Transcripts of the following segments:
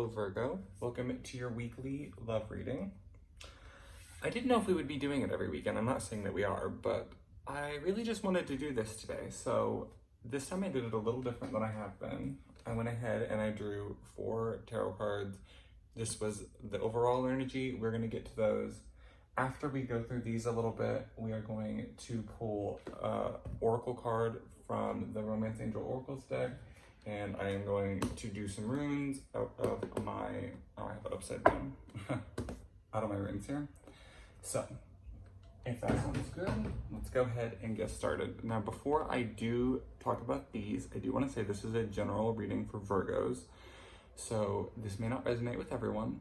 Hello Virgo, welcome to your weekly love reading. I didn't know if we would be doing it every weekend. I'm not saying that we are, but I really just wanted to do this today. So this time I did it a little different than I have been. I went ahead and I drew 4 tarot cards. This was the overall energy. We're going to get to those. After we go through these a little bit, we are going to pull an oracle card from the Romance Angel Oracles deck. And I am going to do some runes out of my, I have it upside down, out of my runes here. So, if that sounds good, let's go ahead and get started. Now, before I do talk about these, I do want to say this is a general reading for Virgos. So, this may not resonate with everyone.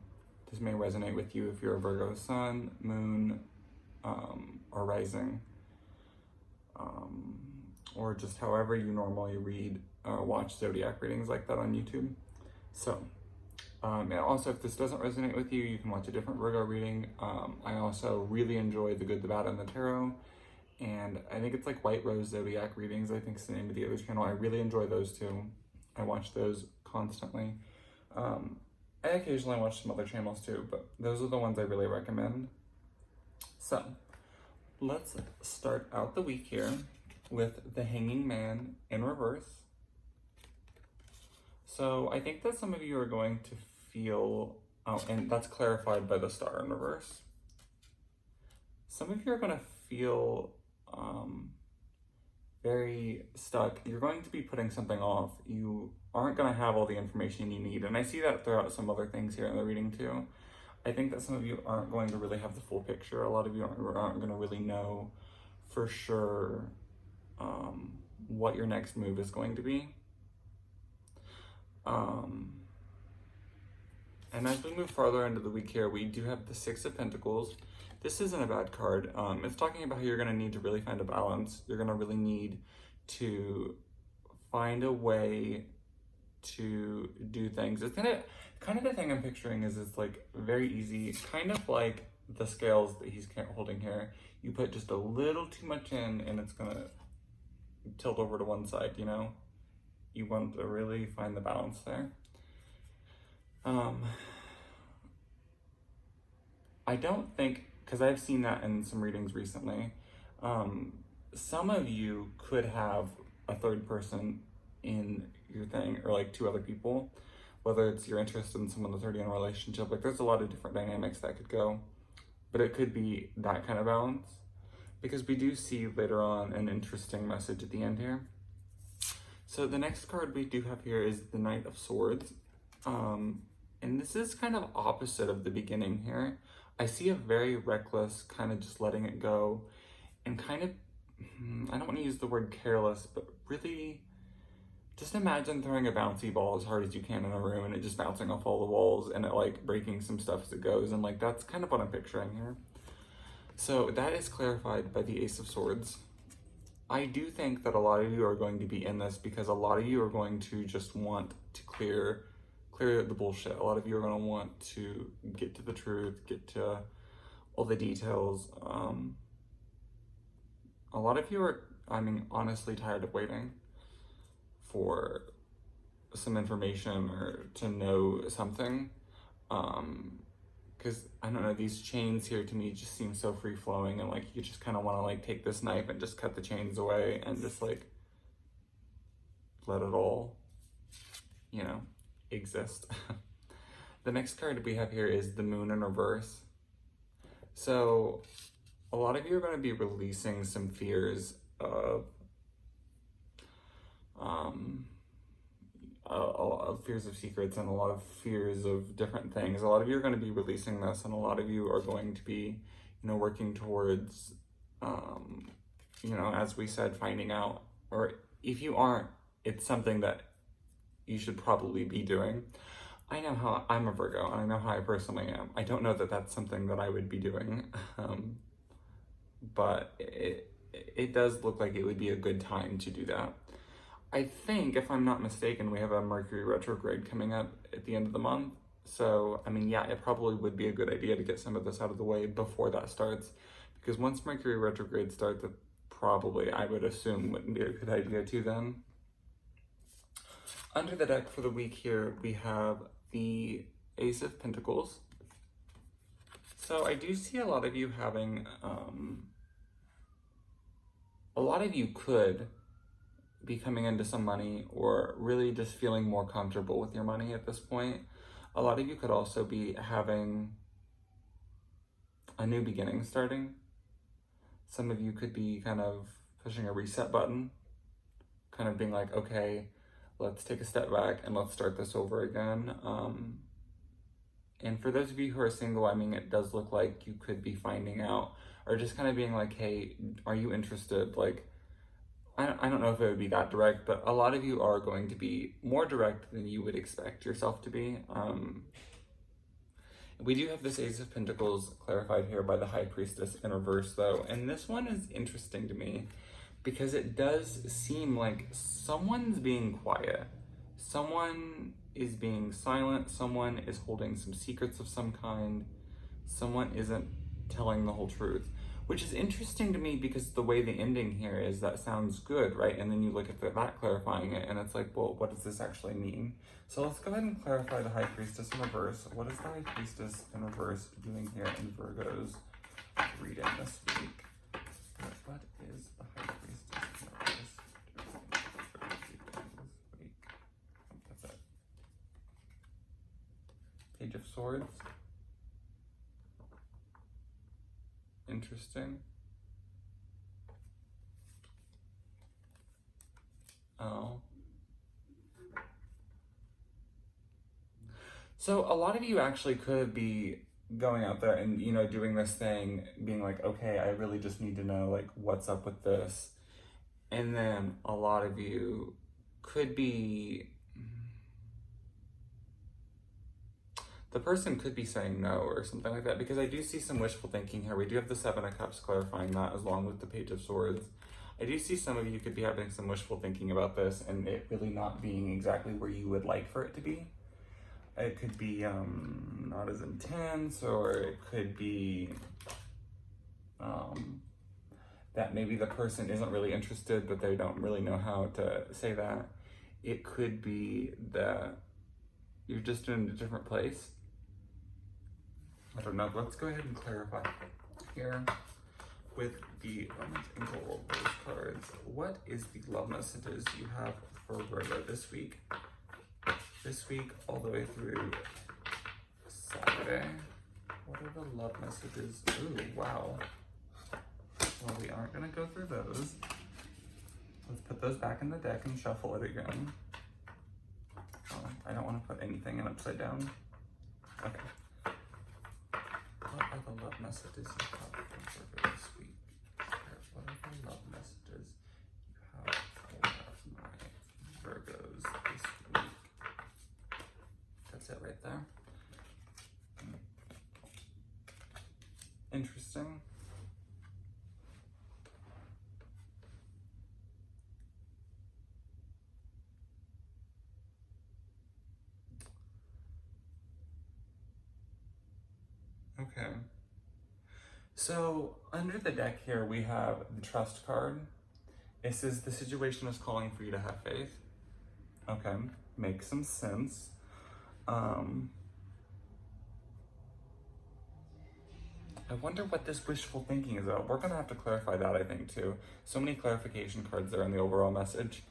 This may resonate with you if you're a Virgo sun, moon, or rising, or just however you normally read watch zodiac readings like that on YouTube. So, and also if this doesn't resonate with you, you can watch a different Virgo reading. I also really enjoy The Good, the Bad, and the Tarot. And I think it's like White Rose Zodiac readings, I think is the name of the other channel. I really enjoy those too. I watch those constantly. I occasionally watch some other channels too, but those are the ones I really recommend. So, let's start out the week here with the Hanging Man in reverse. So I think that some of you are going to feel, and that's clarified by the star in reverse. Some of you are going to feel very stuck. You're going to be putting something off. You aren't going to have all the information you need. And I see that throughout some other things here in the reading too. I think that some of you aren't going to really have the full picture. A lot of you aren't going to really know for sure what your next move is going to be. And as we move farther into the week here, we do have the 6 of Pentacles. This isn't a bad card. It's talking about how you're going to need to really find a balance. You're going to really need to find a way to do things. It's kind of the thing I'm picturing is it's like very easy, kind of like the scales that he's holding here. You put just a little too much in and it's going to tilt over to one side, you know? You want to really find the balance there. I don't think, because I've seen that in some readings recently, some of you could have a third person in your thing, or like 2 other people, whether it's you're interested in someone that's already in a relationship. Like there's a lot of different dynamics that could go, but it could be that kind of balance, because we do see later on an interesting message at the end here. So the next card we do have here is the Knight of Swords. And this is kind of opposite of the beginning here. I see a very reckless, kind of just letting it go, and kind of, I don't want to use the word careless, but really just imagine throwing a bouncy ball as hard as you can in a room and it just bouncing off all the walls and it like breaking some stuff as it goes. And like, that's kind of what I'm picturing here. So that is clarified by the Ace of Swords. I do think that a lot of you are going to be in this because a lot of you are going to just want to clear the bullshit. A lot of you are going to want to get to the truth, get to all the details. A lot of you are, honestly tired of waiting for some information or to know something. Because, I don't know, these chains here to me just seem so free-flowing, and like you just kind of want to like take this knife and just cut the chains away and just like let it all, you know, exist. The next card we have here is the Moon in reverse. So a lot of you are going to be releasing some fears of a lot of fears of secrets and a lot of fears of different things. A lot of you are going to be releasing this, and a lot of you are going to be, you know, working towards, you know, as we said, finding out, or if you aren't, it's something that you should probably be doing. I know how I'm a Virgo, and I know how I personally am. I don't know that that's something that I would be doing, but it does look like it would be a good time to do that. I think, if I'm not mistaken, we have a Mercury retrograde coming up at the end of the month. So, yeah, it probably would be a good idea to get some of this out of the way before that starts. Because once Mercury retrograde starts, it probably, I would assume, wouldn't be a good idea too then. Under the deck for the week here, we have the Ace of Pentacles. So I do see a lot of you having, a lot of you could be coming into some money or really just feeling more comfortable with your money at this point. A lot of you could also be having a new beginning starting. Some of you could be kind of pushing a reset button, kind of being like, okay, let's take a step back and let's start this over again. And for those of you who are single, I mean, it does look like you could be finding out or just kind of being like, hey, are you interested? Like, I don't know if it would be that direct, but a lot of you are going to be more direct than you would expect yourself to be. We do have this Ace of Pentacles clarified here by the High Priestess in reverse, though. And this one is interesting to me because it does seem like someone's being quiet. Someone is being silent. Someone is holding some secrets of some kind. Someone isn't telling the whole truth, which is interesting to me because the way the ending here is, that sounds good, right? And then you look at that clarifying it and it's like, well, what does this actually mean? So let's go ahead and clarify the High Priestess in reverse. What is the High Priestess in reverse doing here in Virgo's reading this week? What is the High Priestess in reverse doing Virgo's reading this week? That's it. Page of Swords. Interesting. Oh. So a lot of you actually could be going out there and, you know, doing this thing, being like, okay, I really just need to know, like, what's up with this. And then a lot of you could be, the person could be saying no or something like that, because I do see some wishful thinking here. We do have the Seven of Cups clarifying that along with the Page of Swords. I do see some of you could be having some wishful thinking about this and it really not being exactly where you would like for it to be. It could be not as intense, or it could be that maybe the person isn't really interested, but they don't really know how to say that. It could be that you're just in a different place. I don't know. Let's go ahead and clarify here with the Women's Angel Rose cards. What is the love messages you have for Virgo this week? This week all the way through Saturday. What are the love messages? Ooh, wow. Well, we aren't gonna go through those. Let's put those back in the deck and shuffle it again. Oh, I don't want to put anything in upside down. Okay. What are the love messages you have for Virgo this week? What are the love messages you have for my Virgos this week? That's it right there. Interesting. Okay. So under the deck here, we have the Trust card. It says the situation is calling for you to have faith. Okay, makes some sense. I wonder what this wishful thinking is about. We're gonna have to clarify that, I think, too. So many clarification cards there in the overall message.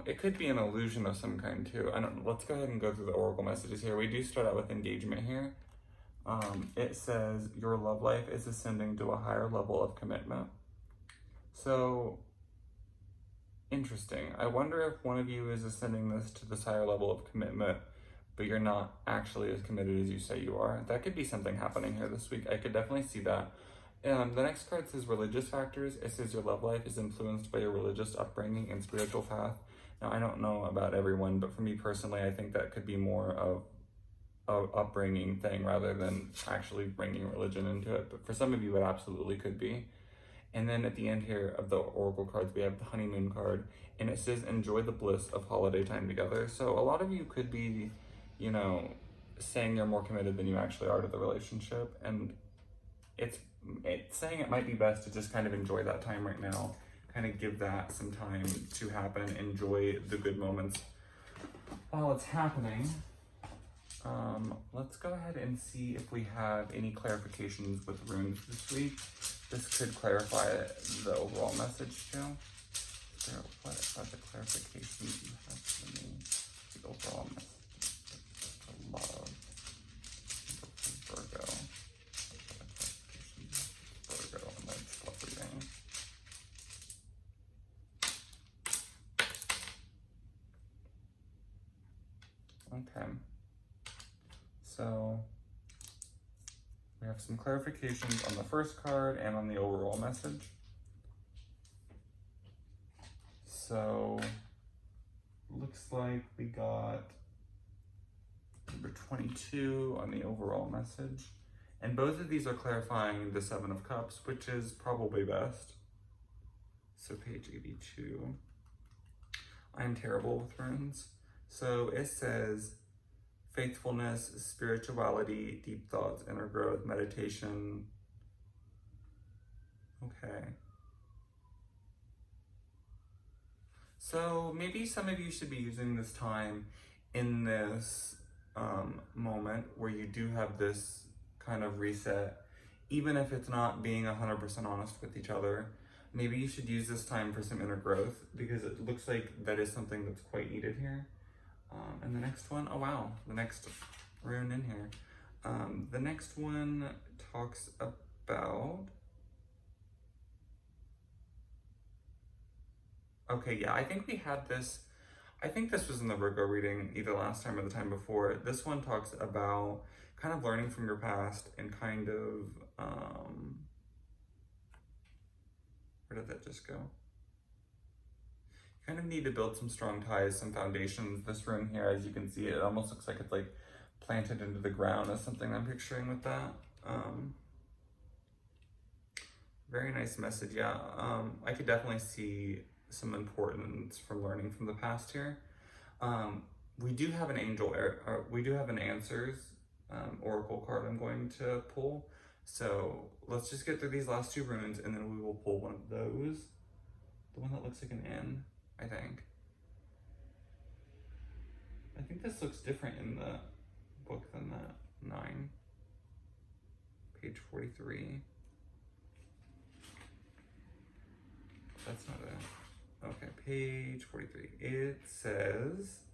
It could be an illusion of some kind too. I don't know. Let's go ahead and go through the oracle messages here. We do start out with engagement here. It says your love life is ascending to a higher level of commitment. So interesting. I wonder if one of you is ascending this to this higher level of commitment, but you're not actually as committed as you say you are. That could be something happening here this week. I could definitely see that. The next card says religious factors. It says your love life is influenced by your religious upbringing and spiritual path. Now, I don't know about everyone, but for me personally, I think that could be more of an upbringing thing rather than actually bringing religion into it. But for some of you, it absolutely could be. And then at the end here of the oracle cards, we have the honeymoon card, and it says enjoy the bliss of holiday time together. So a lot of you could be, you know, saying you're more committed than you actually are to the relationship, and it's saying it might be best to just kind of enjoy that time right now kind of give that some time to happen. Enjoy the good moments while it's happening. Let's go ahead and see if we have any clarifications with runes this week. This could clarify the overall message too. So what are the clarifications you have for me? The overall message for love. Virgo. Virgo and then love reading. Okay. So we have some clarifications on the first card and on the overall message. So looks like we got number 22 on the overall message. And both of these are clarifying the Seven of Cups, which is probably best. So page 82. I'm terrible with runes. So it says faithfulness, spirituality, deep thoughts, inner growth, meditation. Okay. So maybe some of you should be using this time in this moment where you do have this kind of reset, even if it's not being 100% honest with each other. Maybe you should use this time for some inner growth, because it looks like that is something that's quite needed here. And the next one, oh wow, the next rune in here. The next one talks about, okay, yeah, I think we had this, I think this was in the Virgo reading either last time or the time before. This one talks about kind of learning from your past and kind of, where did that just go? Kind of need to build some strong ties, some foundations. This rune here, as you can see, it almost looks like it's like planted into the ground is something I'm picturing with that. Very nice message, yeah. I could definitely see some importance from learning from the past here. We do have an angel, we do have an answers oracle card I'm going to pull. So let's just get through these last two runes and then we will pull one of those. The one that looks like an N. I think this looks different in the book than that 9. Page 43. That's not it. Okay, page 43. It says,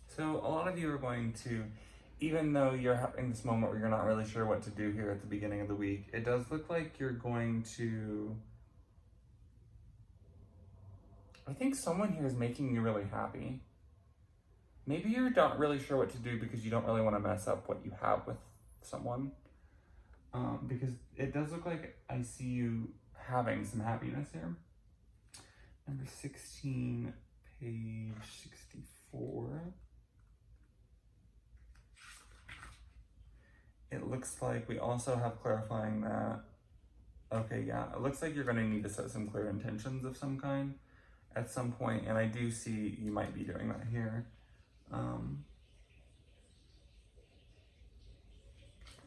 so a lot of you are going to, even though you're having this moment where you're not really sure what to do here at the beginning of the week, it does look like you're going to, I think someone here is making you really happy. Maybe you're not really sure what to do because you don't really want to mess up what you have with someone. Because it does look like I see you having some happiness here. Number 16, page 64. It looks like we also have clarifying that, okay, yeah, it looks like you're going to need to set some clear intentions of some kind at some point, and I do see you might be doing that here.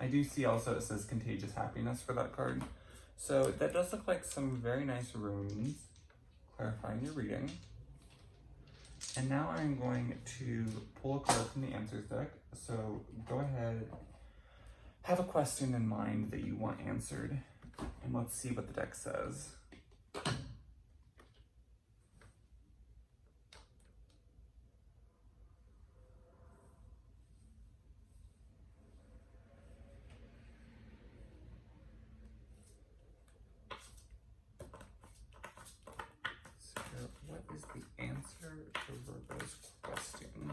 I do see also it says contagious happiness for that card. So that does look like some very nice runes clarifying your reading. And now I'm going to pull a card from the answers deck. So go ahead, have a question in mind that you want answered, and let's see what the deck says. So what is the answer to Virgo's question?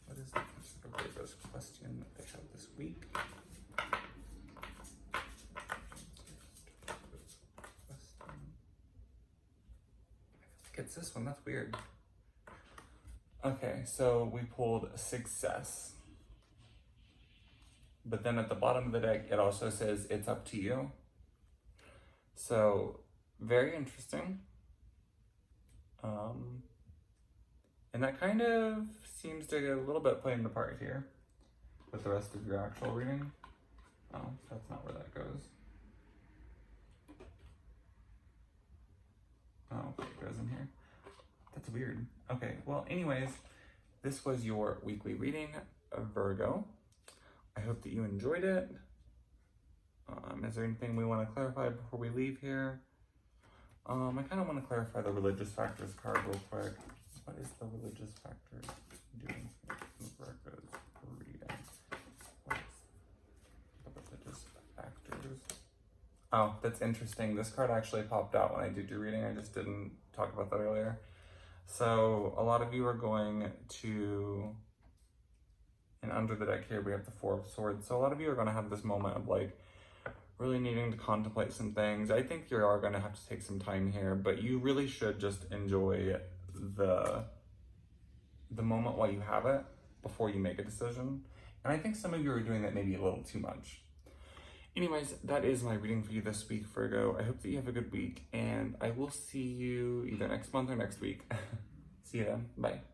What is the answer to Virgo's question that they have this week? It's this one, that's weird. Okay, so we pulled success. But then at the bottom of the deck, it also says it's up to you. So, very interesting. And that kind of seems to get a little bit playing the part here. with the rest of your actual reading. Oh, that's not where that goes. Oh, okay, it goes in here. That's weird. Okay, well, anyways, this was your weekly reading of Virgo. I hope that you enjoyed it. Is there anything we want to clarify before we leave here? I kind of want to clarify the religious factors card real quick. What is the religious factors doing in Virgo's reading? What's the religious factors? Oh, that's interesting. This card actually popped out when I did your reading. I just didn't talk about that earlier. So a lot of you are going to, and under the deck here we have the Four of Swords. So a lot of you are going to have this moment of like really needing to contemplate some things. I think you are going to have to take some time here, but you really should just enjoy the moment while you have it before you make a decision. And I think some of you are doing that maybe a little too much. Anyways, that is my reading for you this week, Virgo. I hope that you have a good week, and I will see you either next month or next week. See you then. Bye.